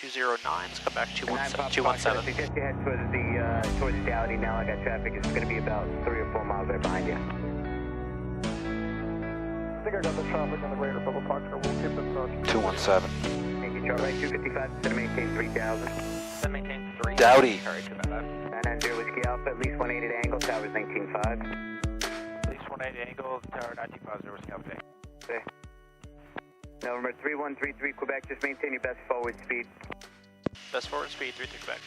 209's come back 217. Suggest you head towards Dowdy now. I got traffic. It's going to be about 3 or 4 miles right behind you. I think I got the traffic in the greater Bubba Park. We'll keep in touch. 217. Thank you, Charlie. 255, set to maintain 3000. Set to maintain 3. Dowdy. 990 Whiskey Alpha, at least 180 angle, towers 19.5. At least 180 angle, tower 19.5, Whiskey Alpha. Okay. November 3133 Quebec, just maintain your best forward speed. Best forward speed, 33 Quebec.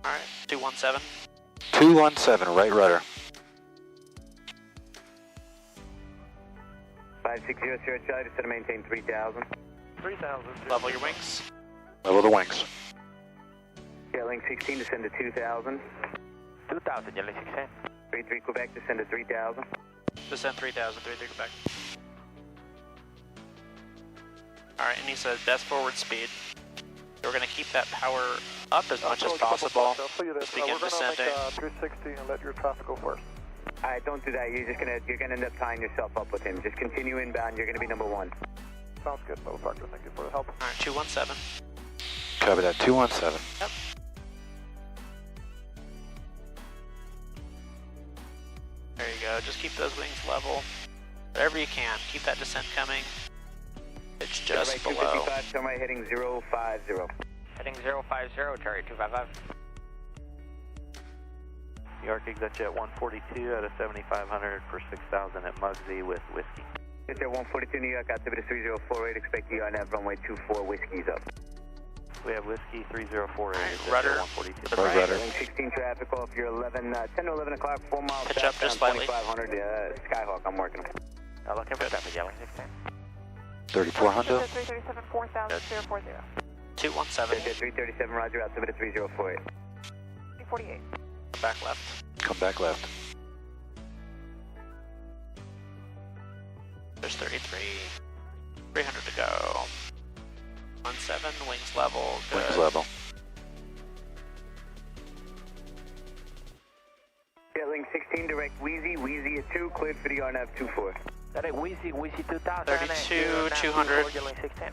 Alright, 217. 217, right rudder. 5600 Charlie, just set to maintain 3000. 3000. Level your wings. Level the wings. Link 16, descend to 2000. 2000, Link 16. 33 Quebec, descend to 3000. Descend 3000, 33 Quebec. Alright, and he said best forward speed. So we're going to keep that power up as much as possible. Just begin descending. We're going to make 360 and let your traffic go first. Alright, don't do that. You're gonna end up tying yourself up with him. Just continue inbound. You're gonna be number 1. Sounds good, Bubba Parker. Thank you for the help. Alright, 217. Copy that, 217. Yep. There you go. Just keep those wings level. Whatever you can. Keep that descent coming. It's just right, below. 255, turn right heading 050. Heading 050, Terry 255. New York exit jet 142 out of 7500 for 6000 at Muggsy with whiskey. Jet 142 New York, altimeter 3048, expect the RNAV runway 24, whiskey's up. We have whiskey 3048. Right, rudder. 142. Right. Rudder. Link 16 traffic off your 10 to 11 o'clock, 4 miles Pitch up just slightly. 2500, Skyhawk, I'm working. Looking for traffic, yelling 16. 3400. 337 4000 040. 217. Jet 337, roger, altimeter 3048. 48. Back left. Come back left. There's 33. 300 to go. 17, wings level. Good. Wings level. Jet Link 16, direct Wheezy, Wheezy at 2, cleared for the RNAV 24. That is Wheezy 2000. 32, 200. Yelling 16.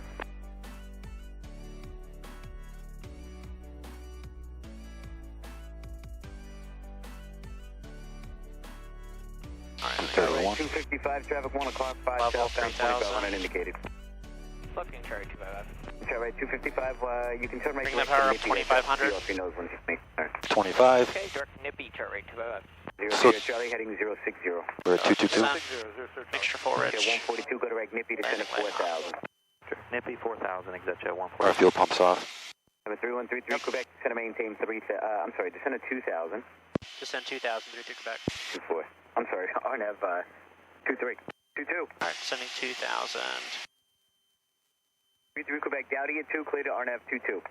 Alright, 31. 255, traffic 1 o'clock, 5 Level southbound, 3000. 2500 indicated. looking Cherry 255. Cherry 255, you can turn right Bring the power up 2500. Off your nose when you make turn. 25. Okay, direct Nippy Cherry 255. 00 Charlie heading 060. We're at 222. Mixture full rich. Jet 142, go direct Nippy, descend to 4000. Nippy 4000, exit jet 140. Our fuel pump's off. Number 3133, Quebec, descend to maintain 3000, I'm sorry, descend to 2000. Descend 2000, 33 Quebec. 24. I'm sorry, RNAV 23. 22. Alright, descending 2000. 33 Quebec, Dowdy at 2, clear to RNAV 22.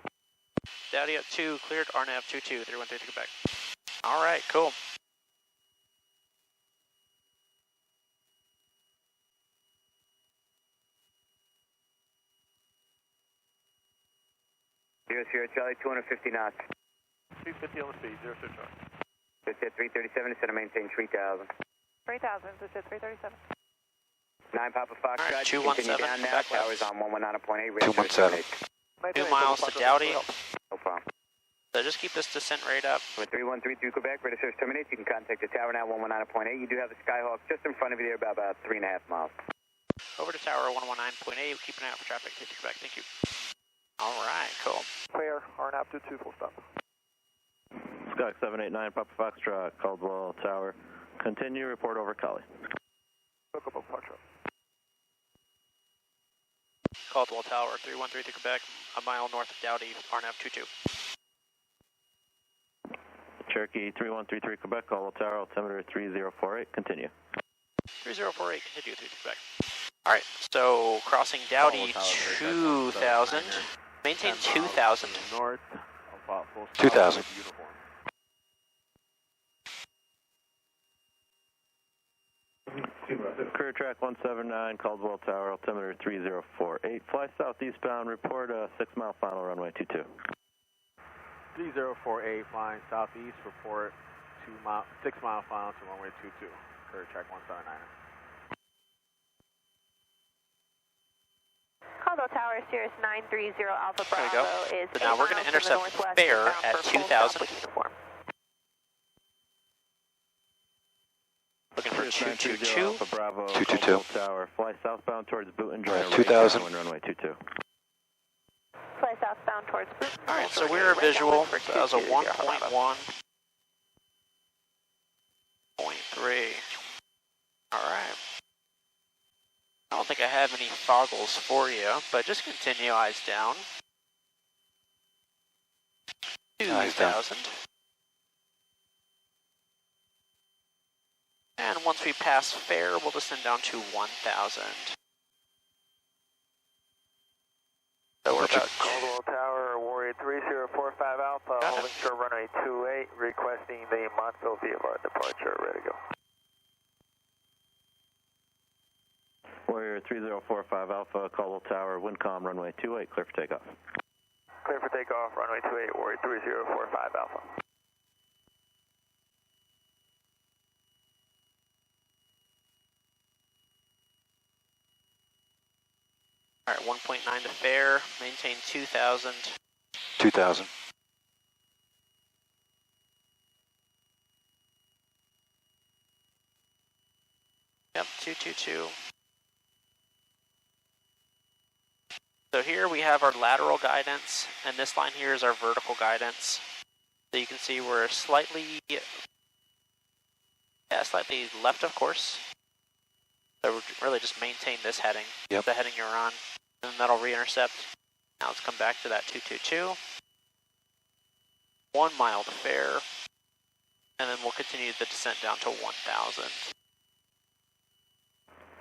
Dowdy at 2, cleared RNAV 22, 3133 Quebec. Alright, cool. Sierra Charlie, 250 knots. 250 on the speed, 0 Charlie. Jet 337, descend to maintain 3000. 3000, Jet 337. 9 Papa Fox, All right, continue 217, down now, back left. towers on 119.8, 217. 2 miles to Dowdy. No problem. So just keep this descent rate up. With 3133 Quebec, ready to service terminate, you can contact the tower now, 119.8. You do have the Skyhawk just in front of you there, about 3.5 miles. Over to tower 119.8, keep an eye out for traffic, 50 Quebec, thank you. Alright, cool. Clear, RNAV 22, full stop. Skyhawk 789, Papa Foxtrot, Caldwell Tower. Continue, report over Cali. Look up Park Road. Caldwell Tower, 3133 Quebec, a mile north of Dowdy, RNAV 22. Cherokee 3133 Quebec, Caldwell Tower, altimeter 3048, continue. 3048, continue 33 Quebec. Alright, so crossing Dowdy 2000. Maintain 2000. North. 2000. Career track 179, Caldwell Tower, altimeter 3048. Fly southeastbound, report a 6-mile final runway 22. 3048, flying southeast, report 6 mile final to runway 22. Career track 179. Caldwell Tower, Sirius 930 Alpha Bravo is. So now we're going to intercept fare at 2,000. Looking for 222. Alpha Bravo, 222. Tower, fly southbound towards Boonton, Right, 2,000. runway 22. Fly southbound towards Boonton. Alright, so we're visual. So that was a 1.1. 0.3. Alright. I don't think I have any foggles for you, but just continue eyes down. 2,000. And once we pass fare, we'll descend down to 1,000. So we're about Caldwell Tower, Warrior 3045 Alpha, holding short runway 28, requesting the Montville VFR departure. Ready to go. Warrior 3045 Alpha, Caldwell Tower, Windcom, runway 28, clear for takeoff. Clear for takeoff, runway 28, Warrior 3045 Alpha. Alright, 1.9 to fare, maintain 2,000. 2,000. Yep, 222. So here we have our lateral guidance, and this line here is our vertical guidance. So you can see we're slightly left of course. So we're really just maintain this heading, Yep. the heading you're on, and that'll re-intercept. Now let's come back to that 222. 1 mile to fare, and then we'll continue the descent down to 1,000.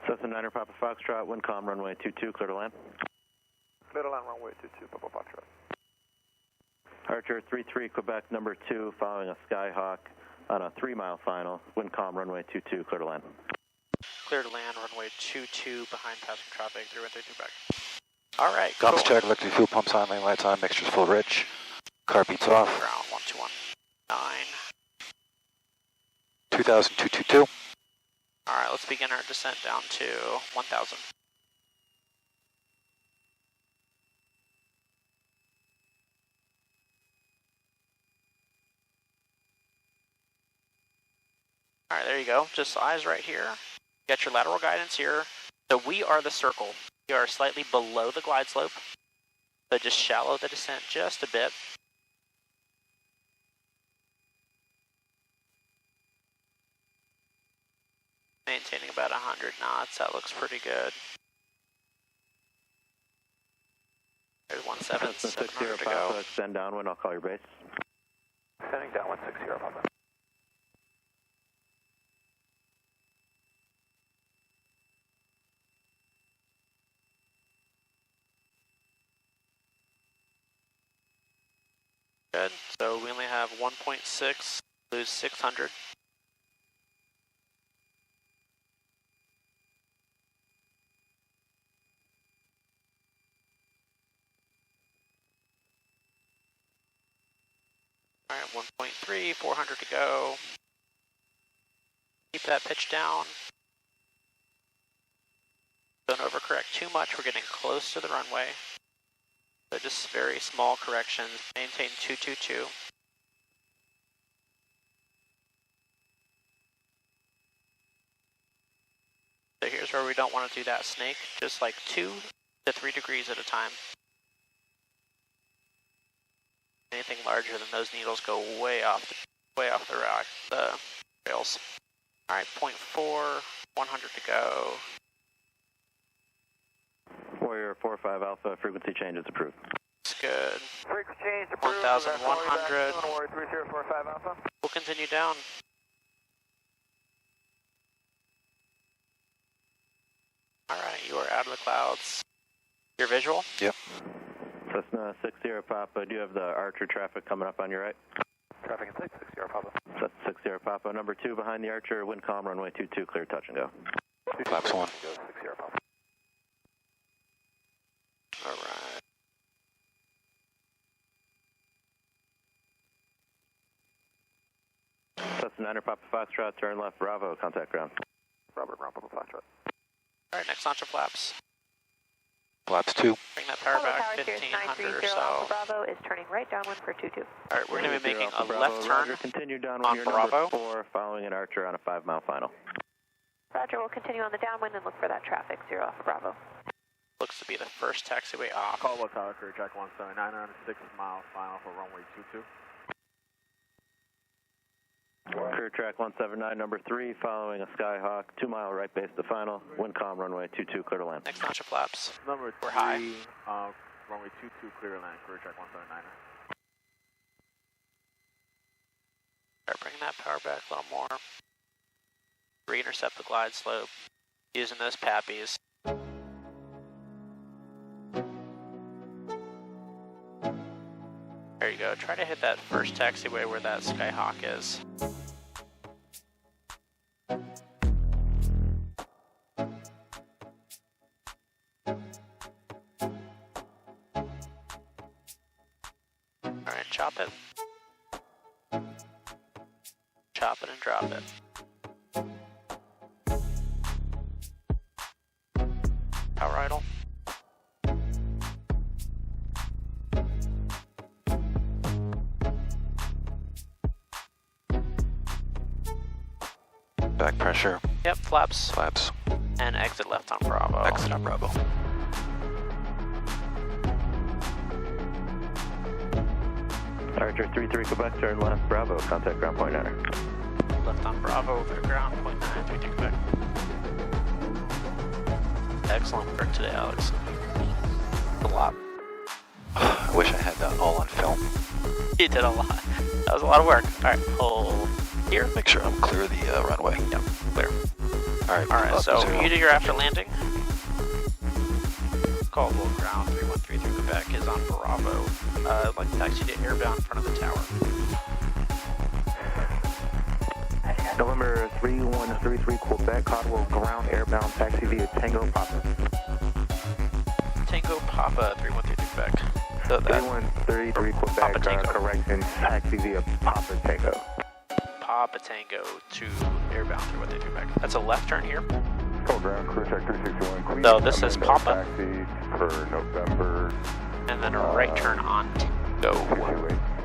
Cessna 9er Papa Foxtrot, Windcom, runway 22, clear to land. Middle line runway 22, Papa Foxtrot. Archer 33, Quebec, number 2, following a Skyhawk on a 3-mile final, Windcom, runway 22, clear to land. Clear to land, runway 22, behind passing traffic, 3132 back. Alright, Compass cool. check, electric fuel pumps on, lane lights on, mixture's full rich. Car beats off. Ground 1219. 2,000, 222. Alright, let's begin our descent down to 1,000. Alright, there you go. Just eyes right here. You got your lateral guidance here. So we are the circle. We are slightly below the glide slope. So just shallow the descent just a bit. Maintaining about 100 knots. That looks pretty good. There's 1,700 to go. Extend downwind, I'll call your base. Sending down 160, Papa. Good. So we only have 1.6, lose 600. All right, 1.3, 400 to go. Keep that pitch down. Don't overcorrect too much. We're getting close to the runway. So just very small corrections. Maintain 222. So here's where we don't want to do that snake. Just like 2 to 3 degrees at a time. Anything larger than those needles go way off the rails. All right, 0.4, 100 to go. Warrior 45 Alpha, frequency change is approved. It's good. Frequency change approved. 1,100. Warrior 3045 Alpha. We'll continue down. All right, you are out of the clouds. You're visual? Yep. Cessna 60 Papa, do you have the Archer traffic coming up on your right? Traffic in 60 Papa. That's 60 Papa, number 2 behind the Archer, Windcom, runway 22, clear touch and go. Flaps 1. 60 Papa. All right. Cessna 9er Papa Foxtrot, turn left, Bravo, contact ground. Robert Brown, Papa Foxtrot. All right, next launch of flaps. Flaps 2. Bring bring that power back, Tower, Sirius 1500 or 930 Alpha so. Bravo is turning right downwind for 22. All right, we're going to be making a Bravo, left turn Roger, continue downwind on here, Bravo. number 4, following an Archer on a 5-mile final. Roger, we'll continue on the downwind and look for that traffic, 0 Alpha Bravo. Looks to be the first taxiway off. Caldwell Tower, Career Track 179 on a 6-mile final for runway 22. Career Track 179, number 3, following a Skyhawk, 2-mile right base to final, wind calm, runway 22, clear to land. Next launch of flaps. Number 3, We're high. Runway 22, clear to land, Career Track 179. Start bringing that power back a little more. Re-intercept the glide slope using those pappies. There you go. Try to hit that first taxiway where that Skyhawk is. Alright, chop it. Chop it and drop it. Power idle. Back pressure. Yep, flaps. Flaps. And exit left on Bravo. Exit on Bravo. Archer 33 Quebec, turn left, Bravo, contact ground point 9. Left on Bravo, over ground, point 932 Quebec. Excellent work today, Alex. A lot. I wish I had that all on film. You did a lot. That was a lot of work. Alright, hold here. Make sure I'm clear of the runway. Yep, clear. Alright, so 0. you do your after landing. Caldwell ground 3133 Quebec is on Bravo. I'd like to taxi to airbound in front of the tower. November 3133 Quebec, Caldwell ground airbound taxi via Tango Papa. Tango Papa 3133 Quebec. So that 3133 Quebec, Papa Tango. correction, taxi via Papa Tango. Papa Tango to airbound 3133 Quebec. That's a left turn here. Call ground, Career Track 361 Queen. So this is Papa. Taxi for November. And then a right turn on Tango. 228.